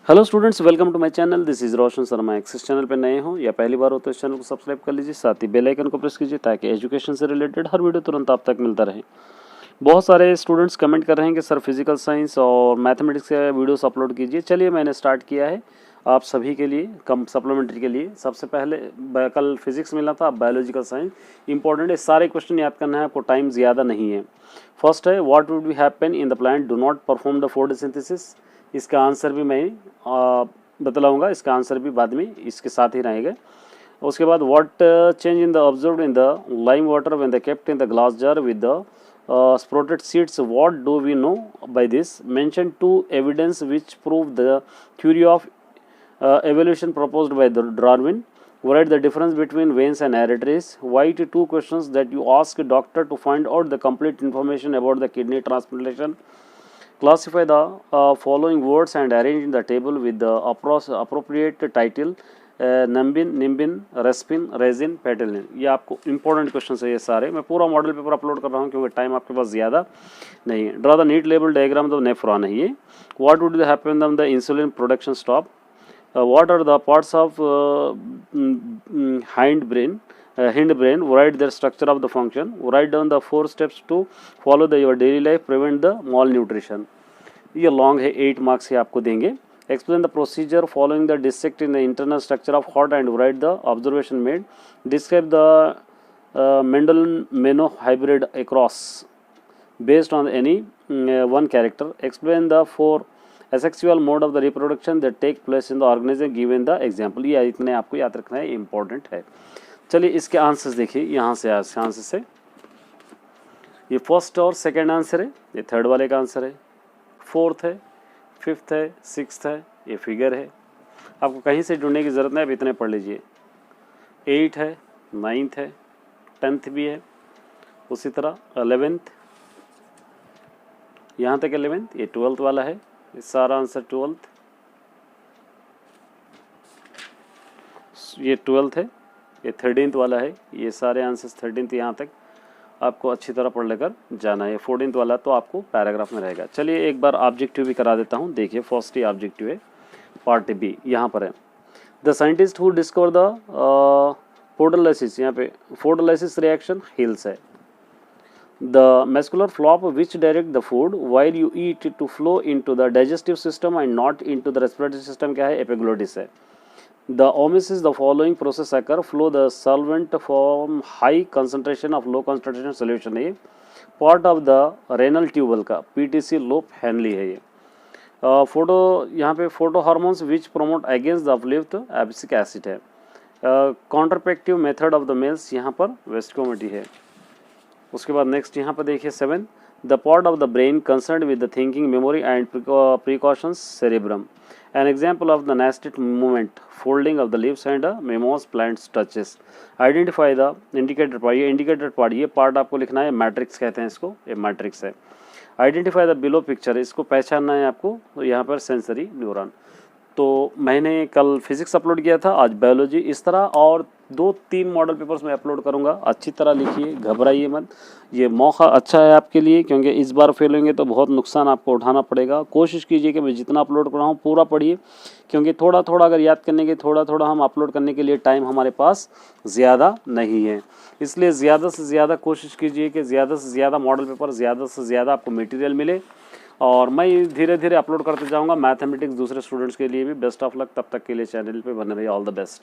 Hello students, welcome to my channel. This is Roshan Sharma. एक्सिस channel पे नए हो या पहली बार हो तो इस चैनल को सब्सक्राइब कर लीजिए, साथ ही बेल आइकन को प्रेस कीजिए ताकि एजुकेशन से रिलेटेड हर वीडियो तुरंत आप तक मिलता रहे। बहुत सारे स्टूडेंट्स कमेंट कर रहे हैं कि सर फिजिकल साइंस और मैथमेटिक्स के वीडियोस अपलोड कीजिए। चलिए, मैंने स्टार्ट किया है आप सभी के लिए, कम सप्लीमेंट्री के लिए। सबसे पहले कल फिजिक्स मिला था, अब बायोलॉजिकल साइंस इंपॉर्टेंट है। सारे क्वेश्चन याद करना है आपको, टाइम ज़्यादा नहीं है। फर्स्ट है, what would be happen in the plant do not perform the photosynthesis. इसका आंसर भी मैं बतलाऊंगा, इसका आंसर भी बाद में इसके साथ ही रहेगा। उसके बाद what change in the observed in the lime water when the kept in the glass jar with the sprouted seeds, what do we know by this? Mention two evidence which prove the theory of evolution proposed by Darwin. Write the difference between veins and arteries. Write two questions that you ask a doctor to find out the complete information about the kidney transplantation. Classify the following words and arrange in the table with the appropriate title. Nimbin, रेस्पिन, resin, पेटेलिन। ये आपको important question है ये सारे। मैं पूरा model paper upload कर रहा हूँ क्योंकि टाइम आपके पास ज़्यादा नहीं है। Draw the neat label diagram the nephron है ये। What would happen when the insulin production stop. What are the parts of hind brain, write their structure of the function, write down the 4 steps to follow the your daily life, prevent the malnutrition। ये long है, 8 marks ही आपको देंगे। Explain the procedure following the dissect in the internal structure of heart and write the observation made. Describe the Mendel-Meno hybrid across based on any one character. Explain the 4 asexual mode of the reproduction that take place in the organism given the example। ये इतने आपको याद रखना है, important है। चलिए इसके answers देखिए, यहाँ से आंसर से ये फर्स्ट और सेकेंड आंसर है, ये थर्ड वाले का आंसर है, फोर्थ है, फिफ्थ है, सिक्स्थ है, ये फिगर है। आपको कहीं से ढूंढने की ज़रूरत नहीं, अब इतने पढ़ लीजिए। 8 है, 9th है, 10th भी है, उसी तरह 11th, यहाँ तक 11th, ये 12th वाला है, ये सारा आंसर 12th, ये 12th है, ये 13th वाला है, ये सारे आंसर्स 13th यहाँ तक आपको अच्छी तरह पढ़ लेकर जाना है। 14th वाला तो आपको पैराग्राफ में रहेगा। चलिए एक बार ऑब्जेक्टिव भी करा देता हूँ। देखिए फर्स्ट ही ऑब्जेक्टिव है, पार्ट बी यहाँ पर है। The scientist who discover the photolysis, यहाँ पे फोटोलाइसिस रिएक्शन हिल्स है। The muscular flop which direct the food while you eat to flow into the digestive system and not into the respiratory system, क्या है? Epiglottis है। The omisses the following process occur: flow the solvent from high concentration of low concentration solution है। Part of the renal tubule का PTC loop Henle है ये। Photo यहाँ पे photo hormones which promote against the uplift abscisic acid है। Contraceptive method of the males यहाँ पर वेस्टकोमेटी है। उसके बाद नेक्स्ट यहाँ पर देखिए 7, the part of the brain concern with the thinking, memory and precautions, cerebrum. An example of the nested movement, folding of the leaves and mimose plants touches. Identify the indicated part। ये indicated part, ये part आपको लिखना है, matrix कहते हैं इसको, ये matrix है। Identify the below picture, इसको पहचानना है आपको, तो यहाँ पर सेंसरी न्यूरॉन। तो मैंने कल फिजिक्स अपलोड किया था, आज बायोलॉजी। इस तरह और 2-3 मॉडल पेपर्स मैं अपलोड करूंगा। अच्छी तरह लिखिए, घबराइए मत। ये मौका अच्छा है आपके लिए, क्योंकि इस बार फेल होंगे तो बहुत नुकसान आपको उठाना पड़ेगा। कोशिश कीजिए कि मैं जितना अपलोड कर रहा हूँ पूरा पढ़िए, क्योंकि थोड़ा थोड़ा अगर याद करने के थोड़ा थोड़ा हम अपलोड करने के लिए टाइम हमारे पास ज़्यादा नहीं है। इसलिए ज़्यादा से ज़्यादा कोशिश कीजिए कि ज़्यादा से ज़्यादा मॉडल पेपर, ज़्यादा से ज़्यादा आपको मटेरियल मिले। और मैं धीरे धीरे अपलोड करते जाऊंगा मैथमेटिक्स दूसरे स्टूडेंट्स के लिए भी। बेस्ट ऑफ लक, तब तक के लिए चैनल पे बने रहिए। All the best.